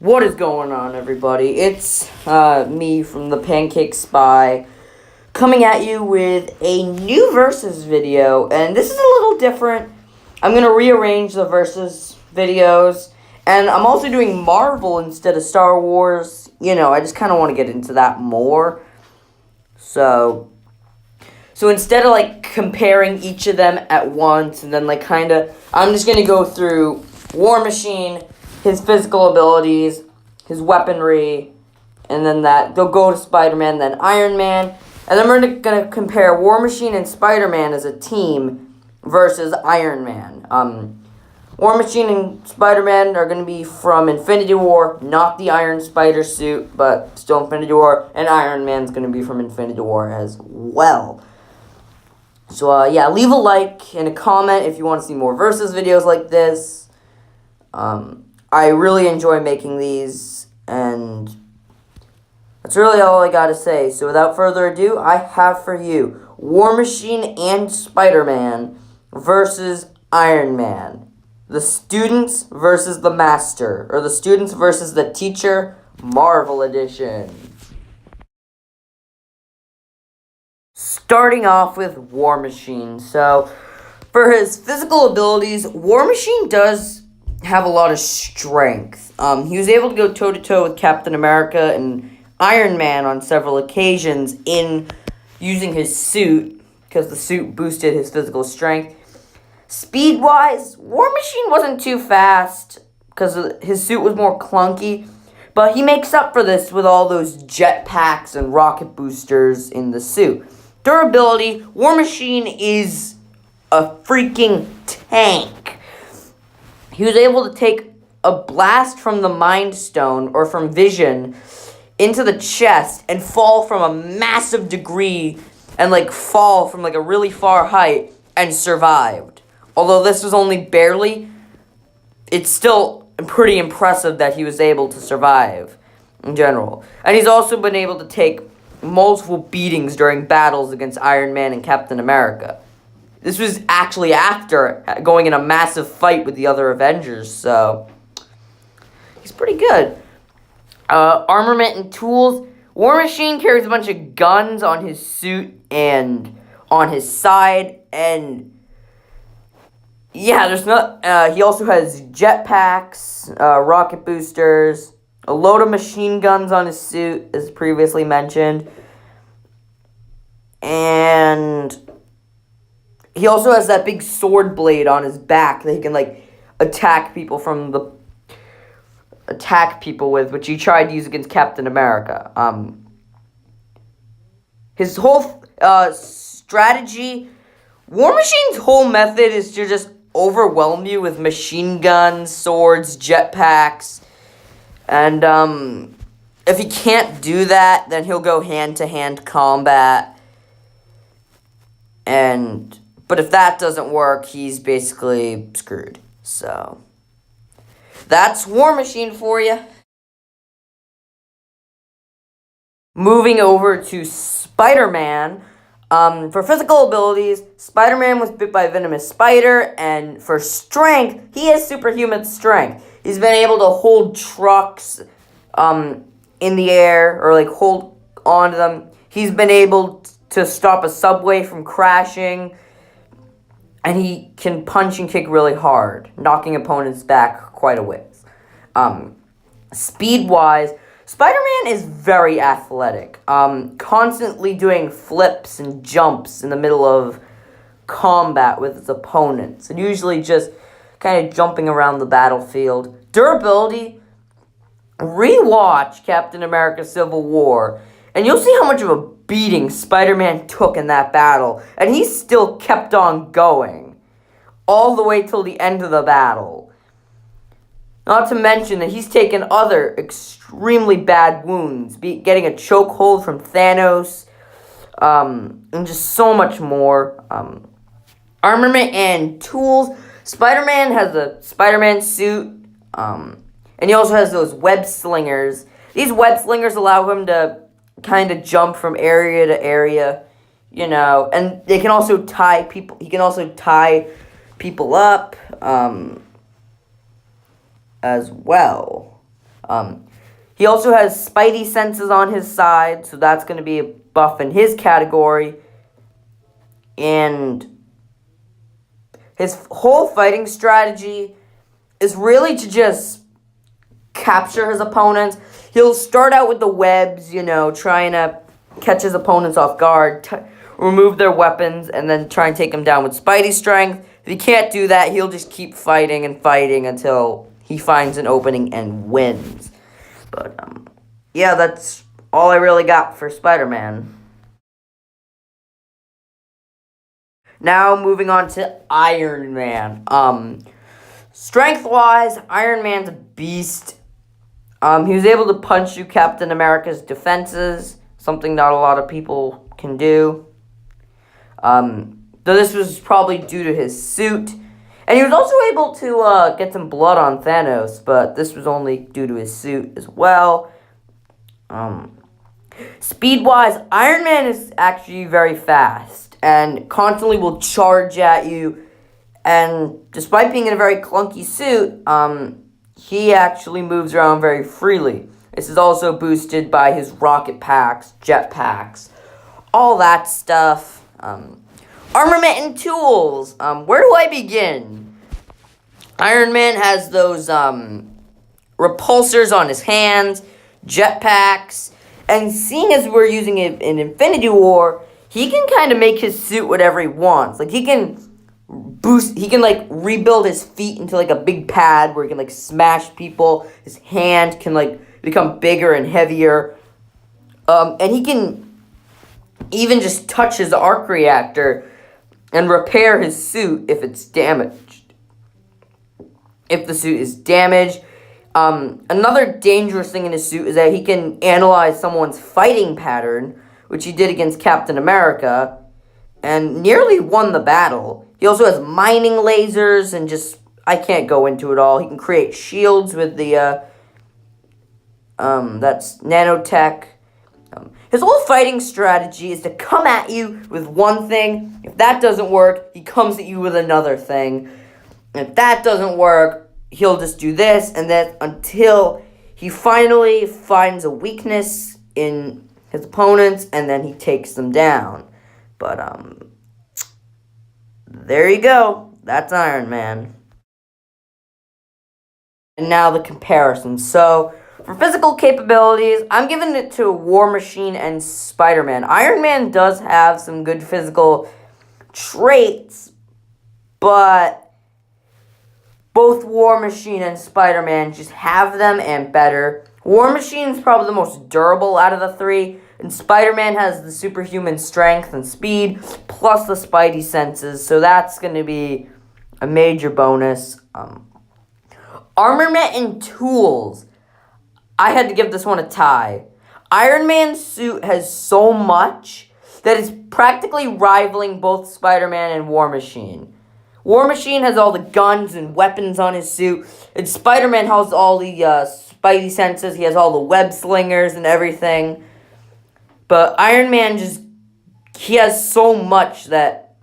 What is going on, everybody? It's me from the Pancake Spy coming at you with a new Versus video, and this is a little different. I'm going to rearrange the Versus videos, and I'm also doing Marvel instead of Star Wars. You know, I just kind of want to get into that more. So instead of, comparing each of them at once, and then, I'm just going to go through War Machine, his physical abilities, his weaponry, and then they'll go to Spider-Man, then Iron Man, and then we're going to compare War Machine and Spider-Man as a team versus Iron Man. War Machine and Spider-Man are going to be from Infinity War, not the Iron Spider suit, but still Infinity War, and Iron Man's going to be from Infinity War as well. So, leave a like and a comment if you want to see more Versus videos like this. I really enjoy making these, and that's really all I gotta say. So without further ado, I have for you War Machine and Spider-Man versus Iron Man. The students versus the master, or the students versus the teacher, Marvel Edition. Starting off with War Machine. So, for his physical abilities, War Machine does have a lot of strength. He was able to go toe-to-toe with Captain America and Iron Man on several occasions in using his suit, because the suit boosted his physical strength. Speed-wise, War Machine wasn't too fast, because his suit was more clunky, but he makes up for this with all those jetpacks and rocket boosters in the suit. Durability, War Machine is a freaking tank. He was able to take a blast from the Mind Stone, or from Vision, into the chest and fall from a massive degree and, fall from, a really far height and survived. Although this was only barely, it's still pretty impressive that he was able to survive in general. And he's also been able to take multiple beatings during battles against Iron Man and Captain America. This was actually after going in a massive fight with the other Avengers, so he's pretty good. Armament and tools. War Machine carries a bunch of guns on his suit and on his side, and yeah, he also has jetpacks, rocket boosters, a load of machine guns on his suit, as previously mentioned, and he also has that big sword blade on his back that he can, attack people with, which he tried to use against Captain America. His whole strategy, War Machine's whole method is to just overwhelm you with machine guns, swords, jetpacks, and if he can't do that, then he'll go hand-to-hand combat, but if that doesn't work, he's basically screwed. So, that's War Machine for you. Moving over to Spider-Man. For physical abilities, Spider-Man was bit by a venomous spider, and for strength, he has superhuman strength. He's been able to hold trucks in the air, or hold onto them. He's been able to stop a subway from crashing. And he can punch and kick really hard, knocking opponents back quite a ways. Speed-wise, Spider-Man is very athletic, constantly doing flips and jumps in the middle of combat with his opponents, and usually just kind of jumping around the battlefield. Durability, rewatch Captain America Civil War, and you'll see how much of a beating Spider-Man took in that battle, and he still kept on going all the way till the end of the battle. Not to mention that he's taken other extremely bad wounds, getting a chokehold from Thanos, and just so much more. Armament and tools. Spider-Man has a Spider-Man suit, and he also has those web slingers. These web slingers allow him to kind of jump from area to area, and they can also tie people. He can also tie people up, as well. He also has Spidey senses on his side, so that's going to be a buff in his category. And his whole fighting strategy is really to just capture his opponents. He'll start out with the webs, trying to catch his opponents off guard, remove their weapons, and then try and take them down with Spidey strength. If he can't do that, he'll just keep fighting and fighting until he finds an opening and wins. But, yeah, that's all I really got for Spider-Man. Now, moving on to Iron Man. Strength-wise, Iron Man's a beast. He was able to punch through Captain America's defenses, something not a lot of people can do. Though this was probably due to his suit. And he was also able to get some blood on Thanos, but this was only due to his suit as well. Speed-wise, Iron Man is actually very fast and constantly will charge at you. And despite being in a very clunky suit, he actually moves around very freely. This is also boosted by his rocket packs, jet packs, all that stuff. Armament and tools. Where do I begin? Iron Man has those repulsors on his hands, jetpacks, and seeing as we're using it in Infinity War, he can kind of make his suit whatever he wants. Like, he can rebuild his feet into, like, a big pad where he can, like, smash people. His hand can, like, become bigger and heavier. And he can even just touch his arc reactor and repair his suit if it's damaged. If the suit is damaged. Another dangerous thing in his suit is that he can analyze someone's fighting pattern, which he did against Captain America, and nearly won the battle. He also has mining lasers and I can't go into it all. He can create shields with the, that's nanotech. His whole fighting strategy is to come at you with one thing. If that doesn't work, he comes at you with another thing. And if that doesn't work, he'll just do this and that until he finally finds a weakness in his opponents, and then he takes them down. But, there you go. That's Iron Man. And now the comparison. So, for physical capabilities, I'm giving it to War Machine and Spider-Man. Iron Man does have some good physical traits, but both War Machine and Spider-Man just have them and better. War Machine's probably the most durable out of the three, and Spider-Man has the superhuman strength and speed, plus the Spidey senses, so that's going to be a major bonus. Armament and tools. I had to give this one a tie. Iron Man's suit has so much that it's practically rivaling both Spider-Man and War Machine. War Machine has all the guns and weapons on his suit, and Spider-Man has all the Spidey senses. He has all the web slingers and everything. But Iron Man he has so much that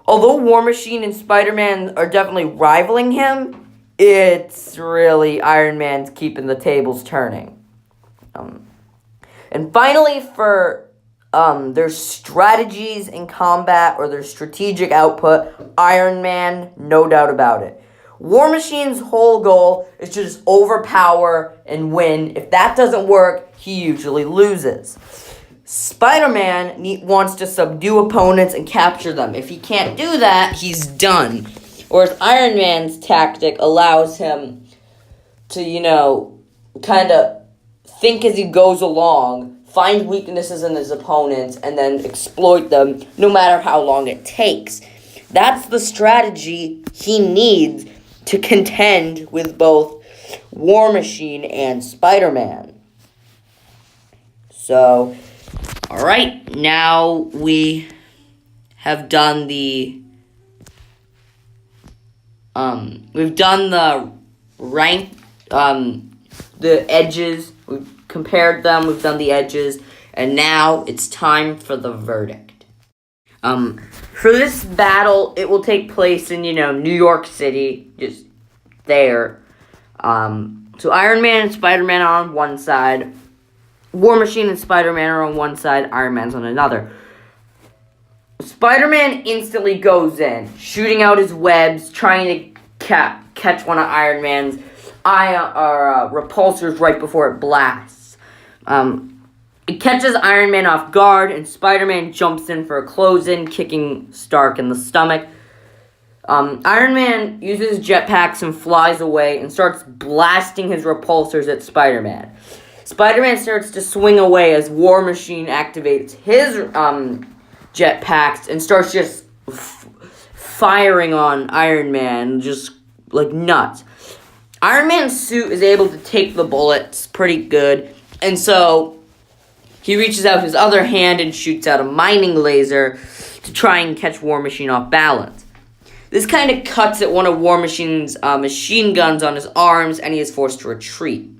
although War Machine and Spider-Man are definitely rivaling him, it's really Iron Man's keeping the tables turning. And finally, for their strategies in combat or their strategic output, Iron Man, no doubt about it. War Machine's whole goal is to just overpower and win. If that doesn't work, he usually loses. Spider-Man wants to subdue opponents and capture them. If he can't do that, he's done. Whereas Iron Man's tactic allows him to, kind of think as he goes along, find weaknesses in his opponents, and then exploit them no matter how long it takes. That's the strategy he needs to contend with both War Machine and Spider-Man. So, alright, now we have done the we've done the rank, the edges, we've compared them, we've done the edges, and now it's time for the verdict. For this battle, it will take place in, New York City, just there. So Iron Man and Spider-Man are on one side. War Machine and Spider-Man are on one side. Iron Man's on another. Spider-Man instantly goes in, shooting out his webs, trying to catch one of Iron Man's repulsors right before it blasts. It catches Iron Man off guard, and Spider-Man jumps in for a close-in, kicking Stark in the stomach. Iron Man uses jetpacks and flies away and starts blasting his repulsors at Spider-Man. Spider-Man starts to swing away as War Machine activates his jetpacks and starts just firing on Iron Man, just like nuts. Iron Man's suit is able to take the bullets pretty good, and so he reaches out his other hand and shoots out a mining laser to try and catch War Machine off balance. This kind of cuts at one of War Machine's machine guns on his arms, and he is forced to retreat.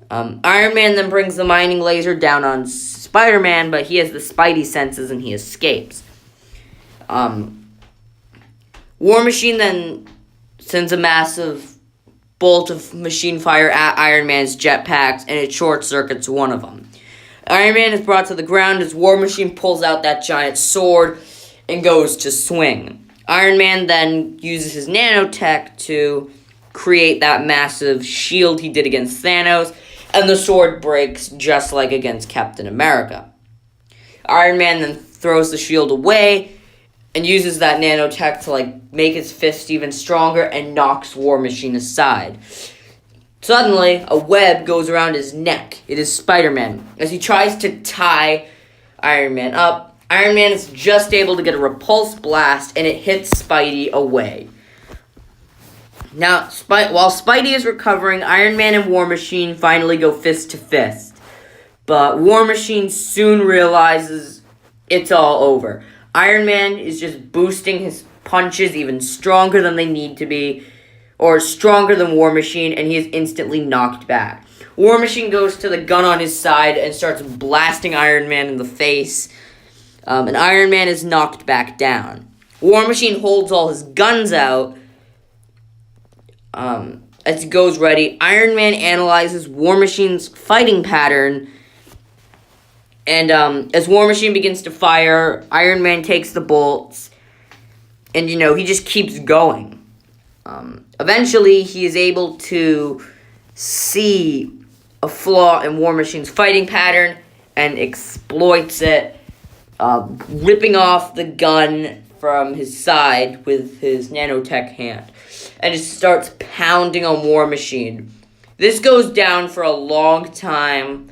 Iron Man then brings the mining laser down on Spider-Man, but he has the Spidey senses and he escapes. War Machine then sends a massive bolt of machine fire at Iron Man's jetpacks, and it short circuits one of them. Iron Man is brought to the ground as War Machine pulls out that giant sword and goes to swing. Iron Man then uses his nanotech to create that massive shield he did against Thanos, and the sword breaks just like against Captain America. Iron Man then throws the shield away and uses that nanotech to make his fist even stronger and knocks War Machine aside. Suddenly, a web goes around his neck. It is Spider-Man. As he tries to tie Iron Man up, Iron Man is just able to get a repulse blast, and it hits Spidey away. Now, while Spidey is recovering, Iron Man and War Machine finally go fist to fist. But War Machine soon realizes it's all over. Iron Man is just boosting his punches even stronger than they need to be, or stronger than War Machine, and he is instantly knocked back. War Machine goes to the gun on his side and starts blasting Iron Man in the face, and Iron Man is knocked back down. War Machine holds all his guns out. As he goes ready, Iron Man analyzes War Machine's fighting pattern, and as War Machine begins to fire, Iron Man takes the bolts, and he just keeps going. Eventually, he is able to see a flaw in War Machine's fighting pattern and exploits it, ripping off the gun from his side with his nanotech hand, and just starts pounding on War Machine. This goes down for a long time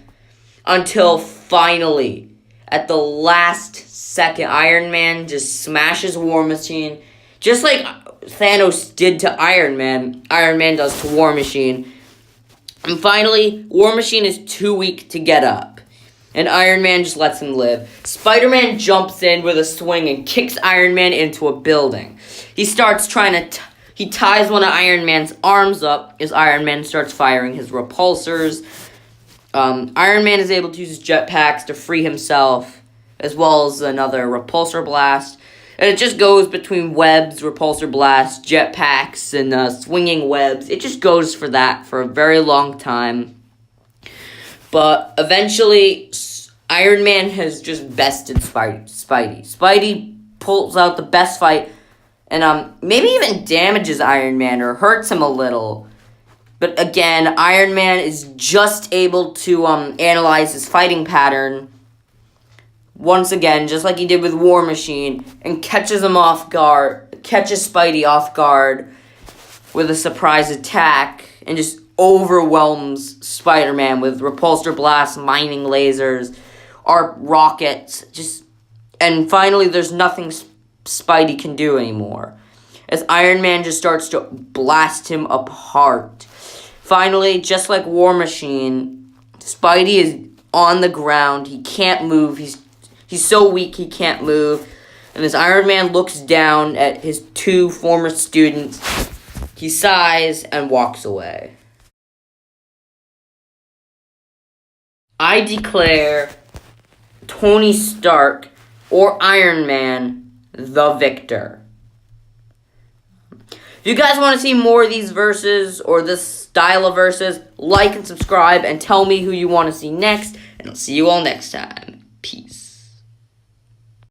until finally, at the last second, Iron Man just smashes War Machine. Just like Thanos did to Iron Man does to War Machine. And finally, War Machine is too weak to get up, and Iron Man just lets him live. Spider-Man jumps in with a swing and kicks Iron Man into a building. He starts trying to he ties one of Iron Man's arms up as Iron Man starts firing his repulsors. Iron Man is able to use his jetpacks to free himself, as well as another repulsor blast. And it just goes between webs, repulsor blasts, jetpacks, and swinging webs. It just goes for that for a very long time. But eventually, Iron Man has just bested Spidey. Spidey pulls out the best fight, and maybe even damages Iron Man or hurts him a little. But again, Iron Man is just able to analyze his fighting pattern once again, just like he did with War Machine, and catches Spidey off guard with a surprise attack, and just overwhelms Spider-Man with repulsor blasts, mining lasers, or rockets, and finally there's nothing Spidey can do anymore, as Iron Man just starts to blast him apart. Finally, just like War Machine, Spidey is on the ground. He can't move. He's so weak he can't move. And as Iron Man looks down at his two former students, he sighs and walks away. I declare Tony Stark or Iron Man the victor. you guys want to see more of these verses or this style of verses, like and subscribe and tell me who you want to see next, and I'll see you all next time.